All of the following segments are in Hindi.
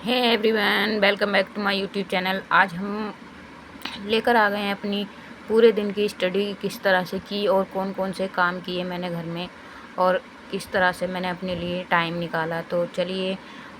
Hey everyone, welcome back to my YouTube channel. आज हम लेकर आ गए हैं अपनी पूरे दिन की स्टडी किस तरह से की और कौन कौन से काम किए मैंने घर में और किस तरह से मैंने अपने लिए टाइम निकाला। तो चलिए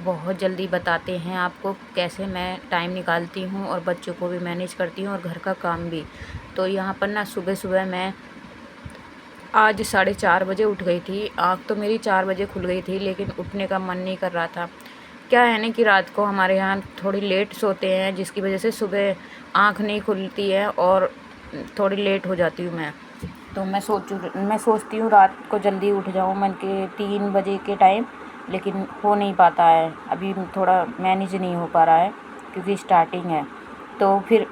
बहुत जल्दी बताते हैं आपको कैसे मैं टाइम निकालती हूँ और बच्चों को भी मैनेज करती हूँ और घर का काम भी। तो यहाँ पर ना सुबह सुबह मैं आज 4:30 बजे उठ गई थी। आँख तो मेरी 4 बजे खुल गई थी, लेकिन उठने का मन नहीं कर रहा था। क्या है ना कि रात को हमारे यहाँ थोड़ी लेट सोते हैं, जिसकी वजह से सुबह आँख नहीं खुलती है और थोड़ी लेट हो जाती हूँ मैं। तो मैं सोचती हूँ रात को जल्दी उठ जाऊँ मन के 3 बजे के टाइम, लेकिन हो नहीं पाता है। अभी थोड़ा मैनेज नहीं हो पा रहा है क्योंकि स्टार्टिंग है। तो फिर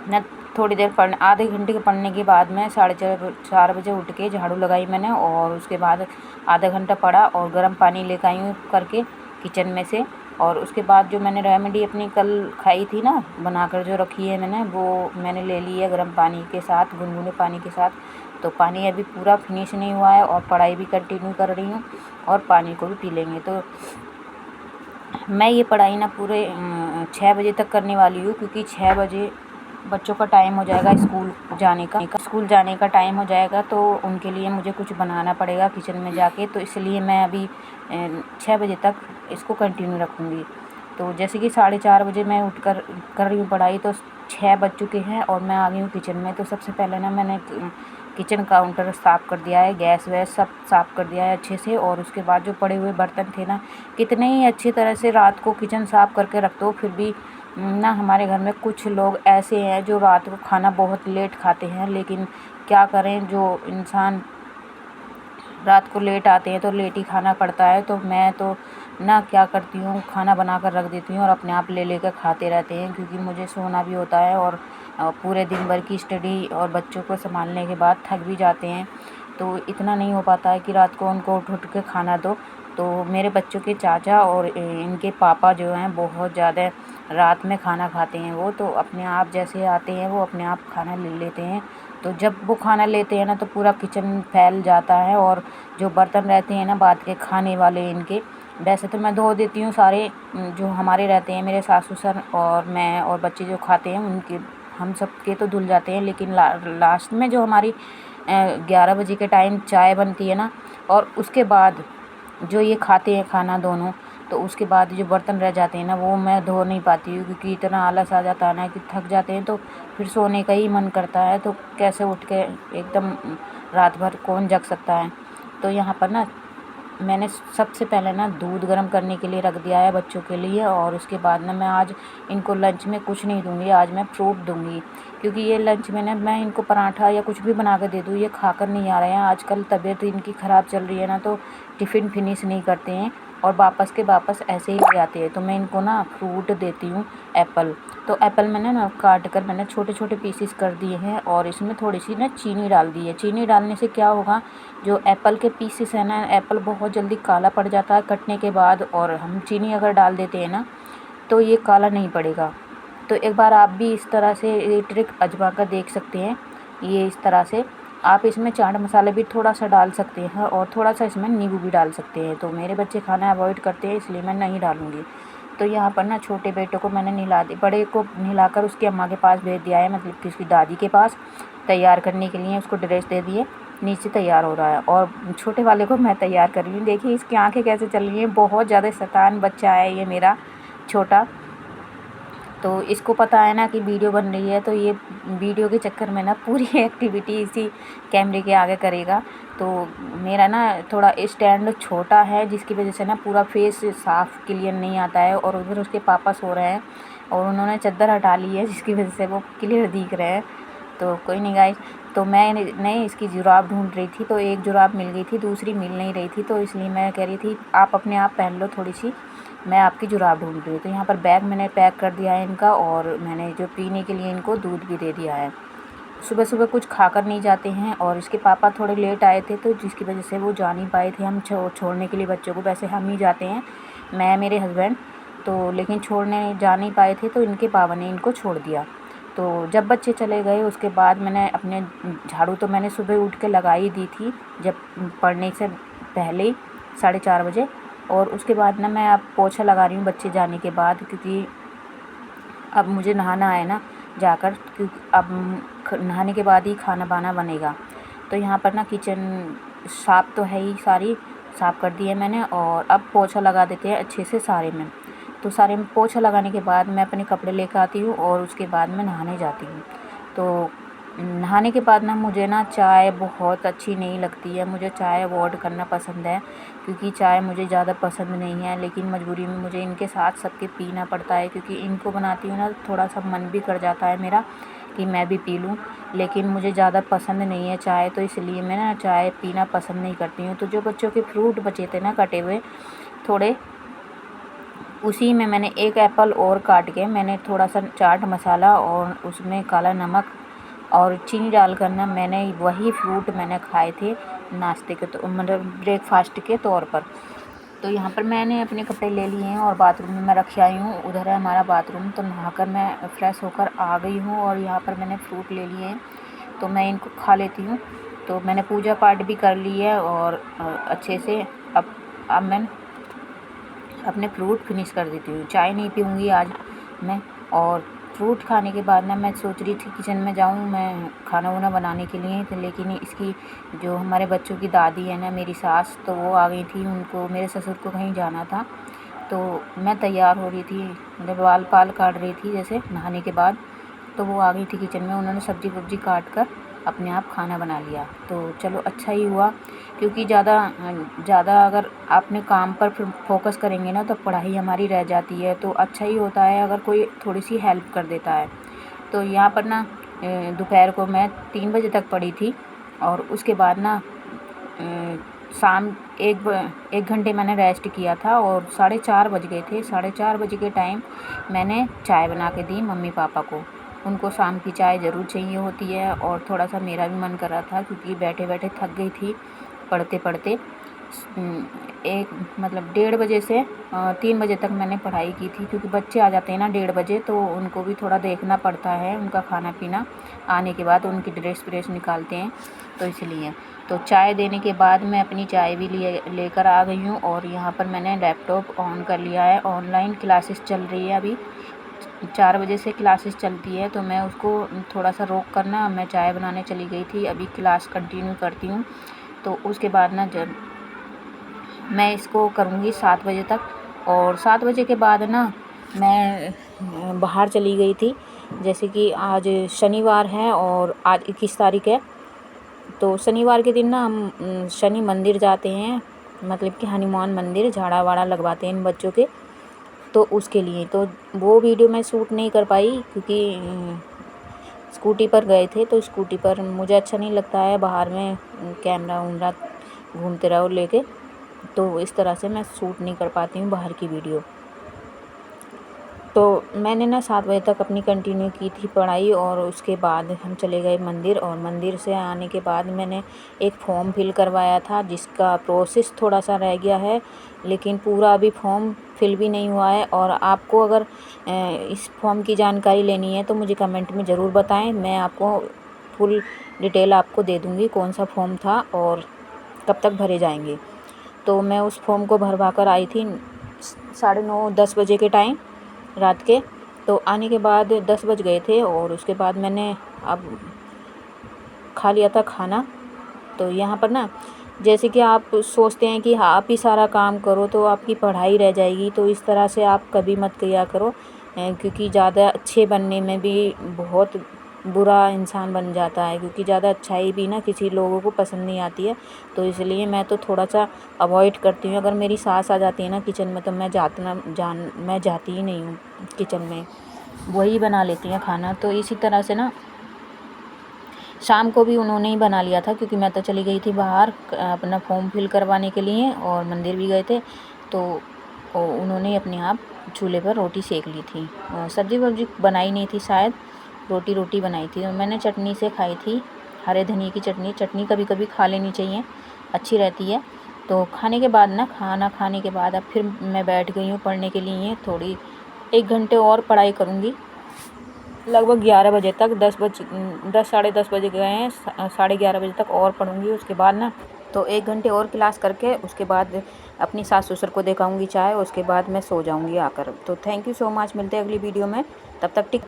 न थोड़ी देर आधे घंटे के पढ़ने के बाद में 4:30 बजे उठ के झाड़ू लगाई मैंने और उसके बाद आधा घंटा पढ़ा और गर्म पानी लेकर आई हूँ करके किचन में से। और उसके बाद जो मैंने रेमेडी अपनी कल खाई थी ना, बनाकर जो रखी है मैंने, वो मैंने ले ली है गर्म पानी के साथ, गुनगुने पानी के साथ। तो पानी अभी पूरा फिनिश नहीं हुआ है और पढ़ाई भी कंटिन्यू कर रही हूँ और पानी को भी पी लेंगे। तो मैं ये पढ़ाई ना पूरे 6 बजे तक करने वाली हूँ, क्योंकि 6 बजे बच्चों का टाइम हो जाएगा स्कूल जाने का टाइम हो जाएगा। तो उनके लिए मुझे कुछ बनाना पड़ेगा किचन में जाके। तो इसलिए मैं अभी 6 बजे तक इसको कंटिन्यू रखूँगी। तो जैसे कि 4:30 बजे मैं उठकर कर रही हूँ पढ़ाई, तो 6 बज चुके हैं और मैं आ गई हूँ किचन में। तो सबसे पहले ना मैंने किचन काउंटर साफ़ कर दिया है, गैस वैस सब साफ़ कर दिया है अच्छे से। और उसके बाद जो पड़े हुए बर्तन थे ना, कितने ही अच्छी तरह से रात को किचन साफ़ करके रख दो, फिर भी ना हमारे घर में कुछ लोग ऐसे हैं जो रात को खाना बहुत लेट खाते हैं। लेकिन क्या करें, जो इंसान रात को लेट आते हैं तो लेट ही खाना पड़ता है। तो मैं तो ना क्या करती हूँ, खाना बना कर रख देती हूँ और अपने आप ले लेकर खाते रहते हैं, क्योंकि मुझे सोना भी होता है और पूरे दिन भर की स्टडी और बच्चों को संभालने के बाद थक भी जाते हैं। तो इतना नहीं हो पाता है कि रात को उनको उठ उठ के खाना दो। तो मेरे बच्चों के चाचा और इनके पापा जो हैं बहुत ज़्यादा रात में खाना खाते हैं। वो तो अपने आप जैसे आते हैं वो अपने आप खाना ले लेते हैं। तो जब वो खाना लेते हैं ना, तो पूरा किचन फैल जाता है और जो बर्तन रहते हैं ना बाद के खाने वाले इनके, वैसे तो मैं धो देती हूँ सारे, जो हमारे रहते हैं मेरे सास ससुर और मैं और बच्चे जो खाते हैं उनके, हम सब के तो धुल जाते हैं। लेकिन लास्ट में जो हमारी 11 बजे के टाइम चाय बनती है ना, और उसके बाद जो ये खाते हैं खाना दोनों, तो उसके बाद जो बर्तन रह जाते हैं ना, वो मैं धो नहीं पाती हूँ, क्योंकि इतना आलस आ जाता है ना कि थक जाते हैं तो फिर सोने का ही मन करता है। तो कैसे उठ के एकदम रात भर कौन जग सकता है। तो यहाँ पर ना मैंने सबसे पहले ना दूध गर्म करने के लिए रख दिया है बच्चों के लिए। और उसके बाद ना मैं आज इनको लंच में कुछ नहीं दूँगी, आज मैं फ्रूट दूँगी, क्योंकि ये लंच में ना मैं इनको पराठा या कुछ भी बना कर दे दूँ, ये खाकर नहीं आ रहे हैं। आजकल तबीयत इनकी ख़राब चल रही है ना, तो टिफ़िन फिनिश नहीं करते हैं और वापस के वापस ऐसे ही ले आते हैं। तो मैं इनको ना फ्रूट देती हूँ, एप्पल। तो एप्पल मैंने ना काट कर मैंने छोटे छोटे पीसेस कर दिए हैं और इसमें थोड़ी सी ना चीनी डाल दी है। चीनी डालने से क्या होगा, जो एप्पल के पीसेस है ना, एप्पल बहुत जल्दी काला पड़ जाता है कटने के बाद, और हम चीनी अगर डाल देते हैं ना तो ये काला नहीं पड़ेगा। तो एक बार आप भी इस तरह से ये ट्रिक आजमा कर देख सकते हैं। ये इस तरह से आप इसमें चाट मसाला भी थोड़ा सा डाल सकते हैं और थोड़ा सा इसमें नींबू भी डाल सकते हैं। तो मेरे बच्चे खाना अवॉइड करते हैं, इसलिए मैं नहीं डालूँगी। तो यहाँ पर ना छोटे बेटे को मैंने नहला दी, बड़े को नहलाकर उसकी अम्मा के पास भेज दिया है, मतलब कि उसकी दादी के पास तैयार करने के लिए। उसको ड्रेस दे दिए, नीचे तैयार हो रहा है और छोटे वाले को मैं तैयार कर रही हूँ। देखिए इसकी आंखें कैसे चल रही हैं, बहुत ज़्यादा शैतान बच्चा है ये मेरा छोटा। तो इसको पता है ना कि वीडियो बन रही है, तो ये वीडियो के चक्कर में ना पूरी एक्टिविटी इसी कैमरे के आगे करेगा। तो मेरा ना थोड़ा स्टैंड छोटा है, जिसकी वजह से ना पूरा फेस साफ़ क्लियर नहीं आता है। और उधर उसके पापा सो रहे हैं और उन्होंने चादर हटा ली है, जिसकी वजह से वो क्लियर दिख रहे हैं। तो कोई नहीं गाइस, तो मैं नहीं इसकी जुराब ढूंढ रही थी, तो एक जुराब मिल गई थी, दूसरी मिल नहीं रही थी। तो इसलिए मैं कह रही थी आप अपने आप पहन लो थोड़ी सी, मैं आपकी जुराब ढूंढ रही हूँ। तो यहाँ पर बैग मैंने पैक कर दिया है इनका, और मैंने जो पीने के लिए इनको दूध भी दे दिया है। सुबह सुबह कुछ खाकर नहीं जाते हैं और इसके पापा थोड़े लेट आए थे, तो जिसकी वजह से वो जा नहीं पाए थे हम छोड़ने के लिए बच्चों को। वैसे हम ही जाते हैं, मैं मेरे हस्बैंड, तो लेकिन छोड़ने जा नहीं पाए थे, तो इनके पापा ने इनको छोड़ दिया। तो जब बच्चे चले गए उसके बाद मैंने अपने झाड़ू तो मैंने सुबह उठ के लगा ही दी थी, जब पढ़ने से पहले ही 4:30 बजे। और उसके बाद ना मैं अब पोछा लगा रही हूँ बच्चे जाने के बाद, क्योंकि अब मुझे नहाना है ना जाकर, क्योंकि अब नहाने के बाद ही खाना बाना बनेगा। तो यहाँ पर ना किचन साफ़ तो है ही, सारी साफ़ कर दी है मैंने, और अब पोछा लगा देते हैं अच्छे से सारे में। तो सारे में पोछा लगाने के बाद मैं अपने कपड़े लेकर आती हूँ और उसके बाद मैं नहाने जाती हूँ। तो नहाने के बाद ना मुझे ना चाय बहुत अच्छी नहीं लगती है, मुझे चाय अवॉइड करना पसंद है, क्योंकि चाय मुझे ज़्यादा पसंद नहीं है, लेकिन मजबूरी में मुझे इनके साथ सबके पीना पड़ता है, क्योंकि इनको बनाती हूँ ना थोड़ा सा मन भी कर जाता है मेरा कि मैं भी पी लूँ, लेकिन मुझे ज़्यादा पसंद नहीं है चाय, तो इसलिए मैं ना चाय पीना पसंद नहीं करती हूँ। तो जो बच्चों के फ्रूट बचे थे ना कटे हुए थोड़े, उसी में मैंने एक एप्पल और काट के मैंने थोड़ा सा चाट मसाला और उसमें काला नमक और चीनी डालकर ना मैंने वही फ्रूट मैंने खाए थे नाश्ते के, तो मतलब ब्रेकफास्ट के तौर पर। तो यहाँ पर मैंने अपने कपड़े ले लिए हैं और बाथरूम में मैं रख आई हूँ, उधर है हमारा बाथरूम। तो नहाकर मैं फ्रेश होकर आ गई हूँ और यहाँ पर मैंने फ्रूट ले लिए हैं, तो मैं इनको खा लेती हूँ। तो मैंने पूजा पाठ भी कर ली है और अच्छे से अब मैं अपने फ्रूट फिनिश कर देती हूँ। चाय नहीं पीऊँगी आज मैं, और फ्रूट खाने के बाद ना मैं सोच रही थी किचन में जाऊँ मैं खाना वाना बनाने के लिए, तो लेकिन इसकी जो हमारे बच्चों की दादी है ना मेरी सास, तो वो आ गई थी, उनको मेरे ससुर को कहीं जाना था। तो मैं तैयार हो रही थी, मतलब बाल पाल काट रही थी जैसे नहाने के बाद, तो वो आ गई थी किचन में, उन्होंने सब्ज़ी वब्ज़ी काट कर अपने आप खाना बना लिया। तो चलो अच्छा ही हुआ, क्योंकि ज़्यादा अगर अपने काम पर फोकस करेंगे ना तो पढ़ाई हमारी रह जाती है। तो अच्छा ही होता है अगर कोई थोड़ी सी हेल्प कर देता है। तो यहाँ पर ना दोपहर को मैं 3 बजे तक पढ़ी थी, और उसके बाद ना शाम 1 घंटे मैंने रेस्ट किया था, और 4:30 बज गए थे। 4:30 बजे के टाइम मैंने चाय बना के दी मम्मी पापा को। उनको शाम की चाय ज़रूर चाहिए होती है, और थोड़ा सा मेरा भी मन कर रहा था, क्योंकि बैठे बैठे थक गई थी पढ़ते पढ़ते। एक मतलब 1:30 बजे से 3 बजे तक मैंने पढ़ाई की थी, क्योंकि बच्चे आ जाते हैं ना 1:30 बजे, तो उनको भी थोड़ा देखना पड़ता है, उनका खाना पीना आने के बाद उनकी ड्रेस व्रेस निकालते हैं, तो इसलिए। तो चाय देने के बाद मैं अपनी चाय भी लेकर आ गई हूँ, और यहाँ पर मैंने लैपटॉप ऑन कर लिया है। ऑनलाइन क्लासेस चल रही है, अभी 4 बजे से क्लासेस चलती है, तो मैं उसको थोड़ा सा रोक कर ना मैं चाय बनाने चली गई थी। अभी क्लास कंटिन्यू करती हूँ, तो उसके बाद ना जब मैं इसको करूँगी 7 बजे तक, और 7 बजे के बाद ना मैं बाहर चली गई थी, जैसे कि आज शनिवार है और आज 21 तारीख है। तो शनिवार के दिन ना हम शनि मंदिर जाते हैं, मतलब कि हनुमान मंदिर, झाड़ा वाड़ा लगवाते हैं इन बच्चों के, तो उसके लिए। तो वो वीडियो मैं शूट नहीं कर पाई, क्योंकि स्कूटी पर गए थे, तो स्कूटी पर मुझे अच्छा नहीं लगता है बाहर में कैमरा वैमरा घूमते रहो लेके, तो इस तरह से मैं शूट नहीं कर पाती हूँ बाहर की वीडियो। तो मैंने ना 7 बजे तक अपनी कंटिन्यू की थी पढ़ाई, और उसके बाद हम चले गए मंदिर, और मंदिर से आने के बाद मैंने एक फॉर्म फिल करवाया था, जिसका प्रोसेस थोड़ा सा रह गया है, लेकिन पूरा अभी फॉर्म फिल भी नहीं हुआ है। और आपको अगर इस फॉर्म की जानकारी लेनी है तो मुझे कमेंट में ज़रूर बताएं, मैं आपको फुल डिटेल आपको दे दूँगी कौन सा फॉर्म था और कब तक भरे जाएंगे। तो मैं उस फॉर्म को भरवा कर आई थी 9:30-10 बजे के टाइम रात के। तो आने के बाद 10 बज गए थे, और उसके बाद मैंने अब खा लिया था खाना। तो यहाँ पर ना जैसे कि आप सोचते हैं कि आप ही सारा काम करो तो आपकी पढ़ाई रह जाएगी, तो इस तरह से आप कभी मत किया करो, क्योंकि ज़्यादा अच्छे बनने में भी बहुत बुरा इंसान बन जाता है, क्योंकि ज़्यादा अच्छाई भी ना किसी लोगों को पसंद नहीं आती है। तो इसलिए मैं तो थोड़ा सा अवॉइड करती हूँ। अगर मेरी सास आ जाती है ना किचन में, तो मैं जाती ही नहीं हूँ किचन में, वही बना लेती हैं खाना। तो इसी तरह से ना शाम को भी उन्होंने ही बना लिया था, क्योंकि मैं तो चली गई थी बाहर अपना फॉर्म फिल करवाने के लिए, और मंदिर भी गए थे, तो उन्होंने अपने आप चूल्हे पर रोटी सेक ली थी। सब्ज़ी वब्जी बनाई नहीं थी शायद, रोटी बनाई थी। और मैंने चटनी से खाई थी, हरे धनिए की चटनी कभी कभी खा लेनी चाहिए, अच्छी रहती है। तो खाने के बाद ना, खाना खाने के बाद अब फिर मैं बैठ गई हूँ पढ़ने के लिए। थोड़ी 1 घंटे और पढ़ाई करूँगी, लगभग 11 बजे तक। 10 साढ़े 10 बजे गए हैं, 11:30 बजे तक और पढ़ूँगी। उसके बाद ना तो 1 घंटे और क्लास करके उसके बाद अपनी सास ससुर को दिखाऊंगी चाय, उसके बाद मैं सो जाऊंगी आकर। तो थैंक यू सो मच, मिलते हैं अगली वीडियो में, तब तक टिक